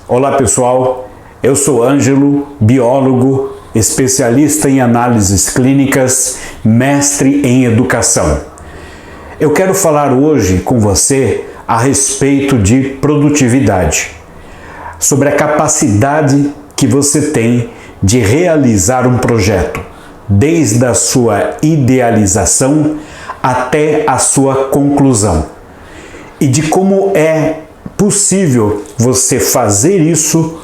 Olá pessoal, eu sou Ângelo, biólogo, especialista em análises clínicas, mestre em educação. Eu quero falar hoje com você a respeito de produtividade, sobre a capacidade que você tem de realizar um projeto, desde a sua idealização até a sua conclusão, e de como é possível você fazer isso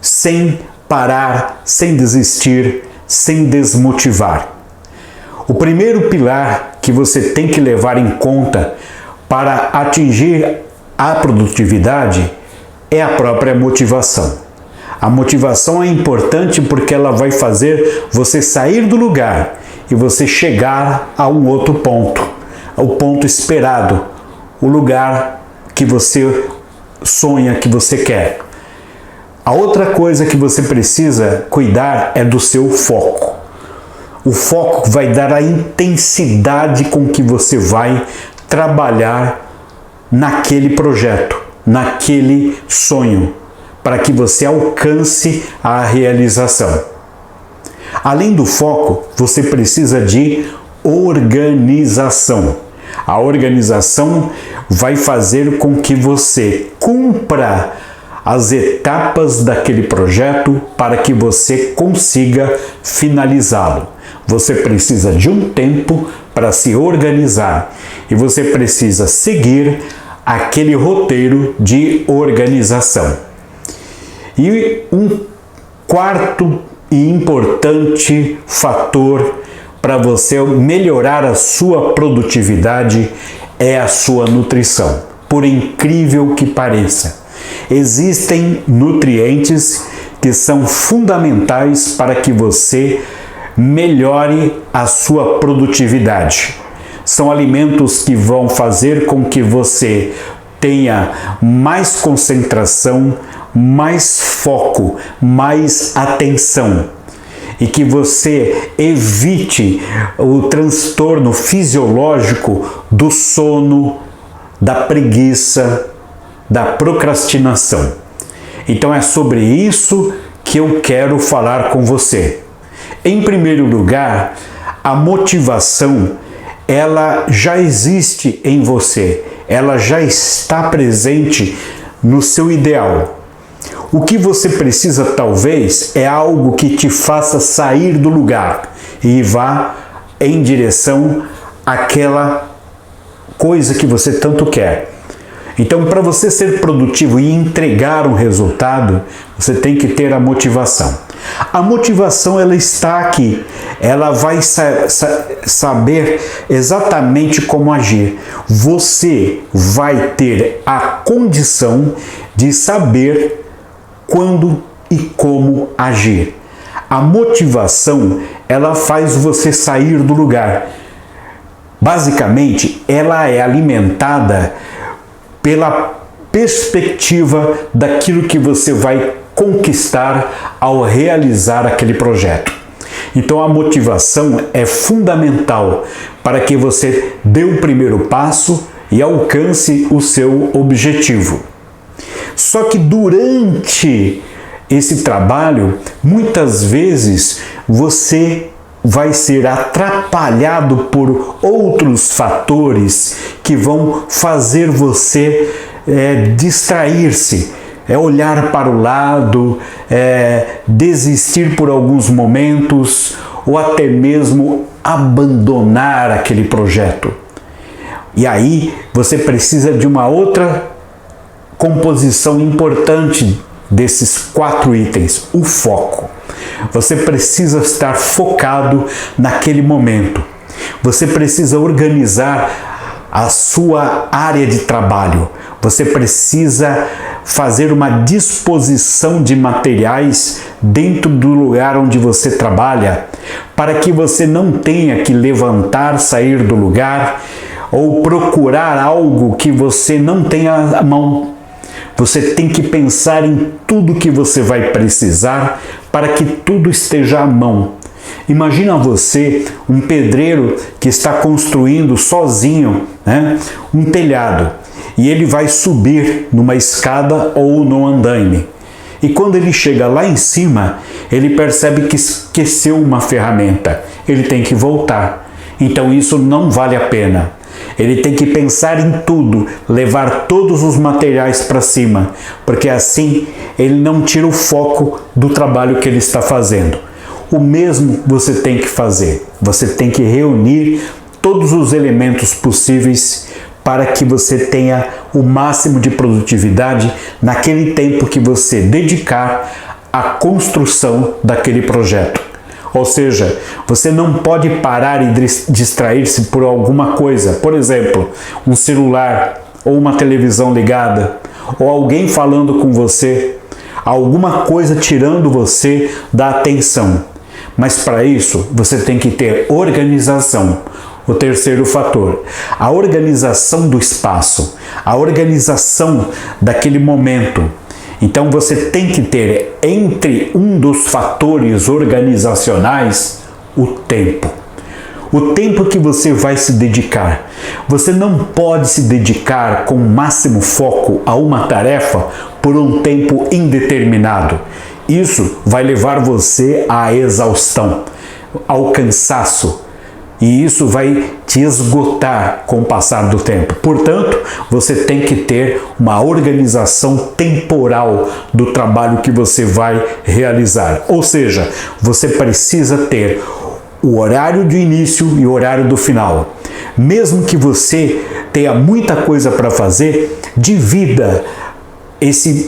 sem parar, sem desistir, sem desmotivar. O primeiro pilar que você tem que levar em conta para atingir a produtividade é a própria motivação. A motivação é importante porque ela vai fazer você sair do lugar e você chegar a um outro ponto, ao ponto esperado, o lugar que você sonha, que você quer. A outra coisa que você precisa cuidar é do seu foco. O foco vai dar a intensidade com que você vai trabalhar naquele projeto, naquele sonho, para que você alcance a realização. Além do foco, você precisa de organização. A organização vai fazer com que você cumpra as etapas daquele projeto para que você consiga finalizá-lo. Você precisa de um tempo para se organizar e você precisa seguir aquele roteiro de organização. E um quarto e importante fator para você melhorar a sua produtividade é a sua nutrição. Por incrível que pareça, existem nutrientes que são fundamentais para que você melhore a sua produtividade. São alimentos que vão fazer com que você tenha mais concentração, mais foco, mais atenção e que você evite o transtorno fisiológico do sono, da preguiça, da procrastinação. Então é sobre isso que eu quero falar com você. Em primeiro lugar, a motivação, ela já existe em você, ela já está presente no seu ideal. O que você precisa talvez é algo que te faça sair do lugar e vá em direção àquela coisa que você tanto quer. Então, para você ser produtivo e entregar um resultado, você tem que ter a motivação. A motivação, ela está aqui. Ela vai saber exatamente como agir. Você vai ter a condição de saber quando e como agir. A motivação, ela faz você sair do lugar. Basicamente, ela é alimentada pela perspectiva daquilo que você vai conquistar ao realizar aquele projeto. Então a motivação é fundamental para que você dê o primeiro passo e alcance o seu objetivo. Só que durante esse trabalho, muitas vezes você vai ser atrapalhado por outros fatores que vão fazer você distrair-se, olhar para o lado, desistir por alguns momentos ou até mesmo abandonar aquele projeto. E aí você precisa de uma outra composição importante desses 4 itens, o foco. Você precisa estar focado naquele momento. Você precisa organizar a sua área de trabalho. Você precisa fazer uma disposição de materiais dentro do lugar onde você trabalha, para que você não tenha que levantar, sair do lugar ou procurar algo que você não tenha à mão. Você tem que pensar em tudo que você vai precisar para que tudo esteja à mão. Imagina você, um pedreiro que está construindo sozinho, um telhado, e ele vai subir numa escada ou num andaime. E quando ele chega lá em cima, ele percebe que esqueceu uma ferramenta. Ele tem que voltar. Então isso não vale a pena. Ele tem que pensar em tudo, levar todos os materiais para cima, porque assim ele não tira o foco do trabalho que ele está fazendo. O mesmo você tem que fazer. Você tem que reunir todos os elementos possíveis para que você tenha o máximo de produtividade naquele tempo que você dedicar à construção daquele projeto. Ou seja, você não pode parar e distrair-se por alguma coisa. Por exemplo, um celular ou uma televisão ligada, ou alguém falando com você, alguma coisa tirando você da atenção. Mas para isso, você tem que ter organização. O terceiro fator, a organização do espaço, a organização daquele momento. Então você tem que ter entre um dos fatores organizacionais o tempo. O tempo que você vai se dedicar. Você não pode se dedicar com máximo foco a uma tarefa por um tempo indeterminado. Isso vai levar você à exaustão, ao cansaço. E isso vai te esgotar com o passar do tempo. Portanto, você tem que ter uma organização temporal do trabalho que você vai realizar. Ou seja, você precisa ter o horário de início e o horário do final. Mesmo que você tenha muita coisa para fazer, divida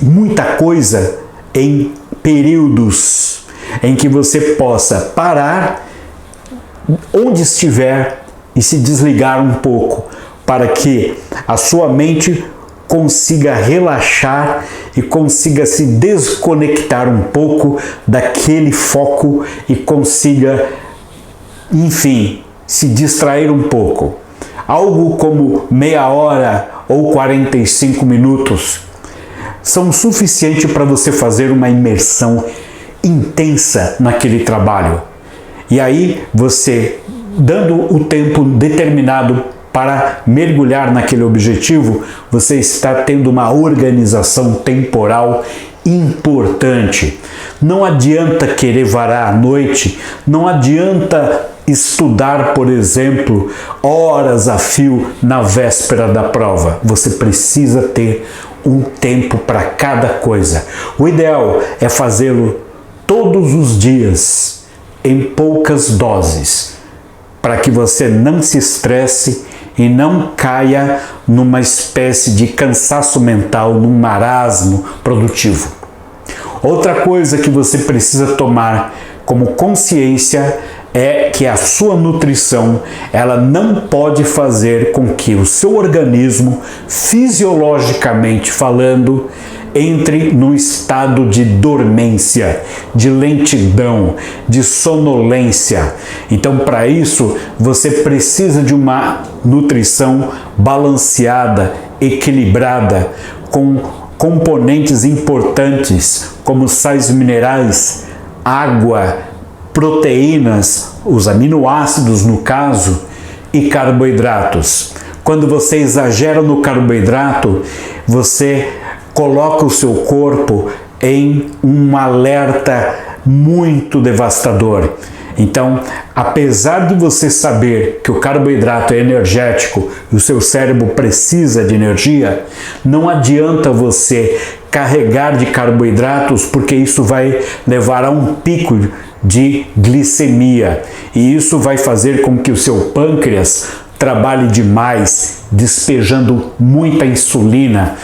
muita coisa em períodos em que você possa parar onde estiver e se desligar um pouco, para que a sua mente consiga relaxar e consiga se desconectar um pouco daquele foco e consiga, enfim, se distrair um pouco. Algo como meia hora ou 45 minutos são suficiente para você fazer uma imersão intensa naquele trabalho. E aí você, dando o tempo determinado para mergulhar naquele objetivo, você está tendo uma organização temporal importante. Não adianta querer varar à noite, não adianta estudar, por exemplo, horas a fio na véspera da prova. Você precisa ter um tempo para cada coisa. O ideal é fazê-lo todos os dias, em poucas doses, para que você não se estresse e não caia numa espécie de cansaço mental, num marasmo produtivo. Outra coisa que você precisa tomar como consciência é que a sua nutrição, ela não pode fazer com que o seu organismo, fisiologicamente falando, entre num estado de dormência, de lentidão, de sonolência. Então, para isso, você precisa de uma nutrição balanceada, equilibrada, com componentes importantes como sais minerais, água, proteínas, os aminoácidos no caso, e carboidratos. Quando você exagera no carboidrato, você coloca o seu corpo em um alerta muito devastador. Então, apesar de você saber que o carboidrato é energético e o seu cérebro precisa de energia, não adianta você carregar de carboidratos, porque isso vai levar a um pico de glicemia e isso vai fazer com que o seu pâncreas trabalhe demais, despejando muita insulina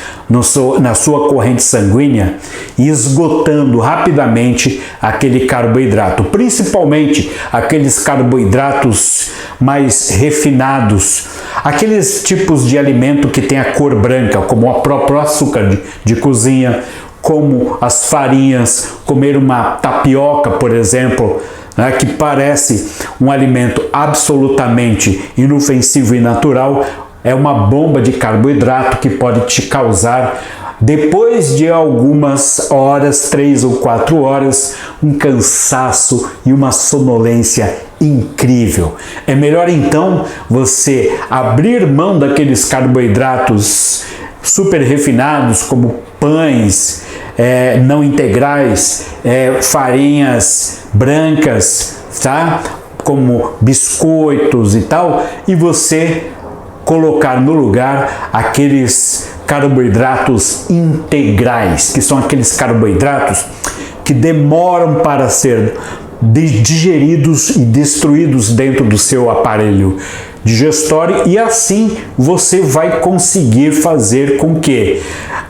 na sua corrente sanguínea e esgotando rapidamente aquele carboidrato, principalmente aqueles carboidratos mais refinados, aqueles tipos de alimento que tem a cor branca, como o próprio açúcar de cozinha, como as farinhas, comer uma tapioca, por exemplo, que parece um alimento absolutamente inofensivo e natural, é uma bomba de carboidrato que pode te causar, depois de algumas horas, 3 ou 4 horas, um cansaço e uma sonolência incrível. É melhor então você abrir mão daqueles carboidratos super refinados, como pães, não integrais, farinhas brancas, tá? Como biscoitos e tal, e você colocar no lugar aqueles carboidratos integrais, que são aqueles carboidratos que demoram para ser digeridos e destruídos dentro do seu aparelho digestório, e assim você vai conseguir fazer com que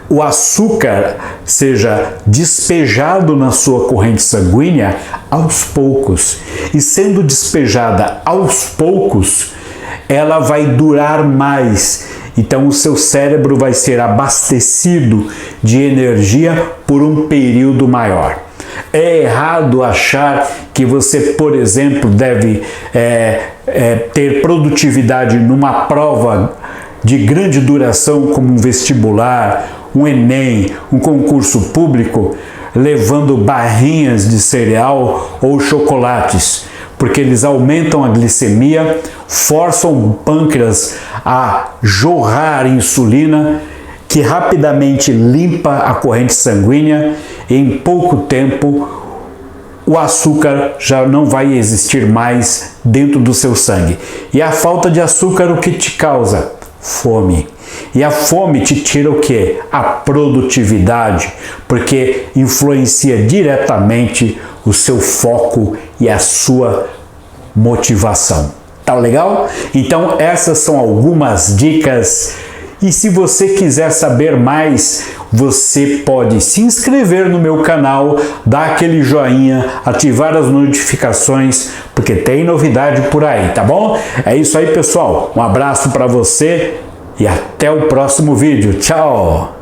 o açúcar seja despejado na sua corrente sanguínea aos poucos. E sendo despejada aos poucos, ela vai durar mais. Então o seu cérebro vai ser abastecido de energia por um período maior. É errado achar que você, por exemplo, deve ter produtividade numa prova de grande duração como um vestibular, um Enem, um concurso público, levando barrinhas de cereal ou chocolates, porque eles aumentam a glicemia, forçam o pâncreas a jorrar insulina, que rapidamente limpa a corrente sanguínea, e em pouco tempo o açúcar já não vai existir mais dentro do seu sangue. E a falta de açúcar, o que te causa? Fome. E a fome te tira o quê? A produtividade, porque influencia diretamente o seu foco e a sua motivação. Tá legal? Então essas são algumas dicas. E se você quiser saber mais, você pode se inscrever no meu canal, dar aquele joinha, ativar as notificações, porque tem novidade por aí, tá bom? É isso aí, pessoal. Um abraço para você e até o próximo vídeo. Tchau!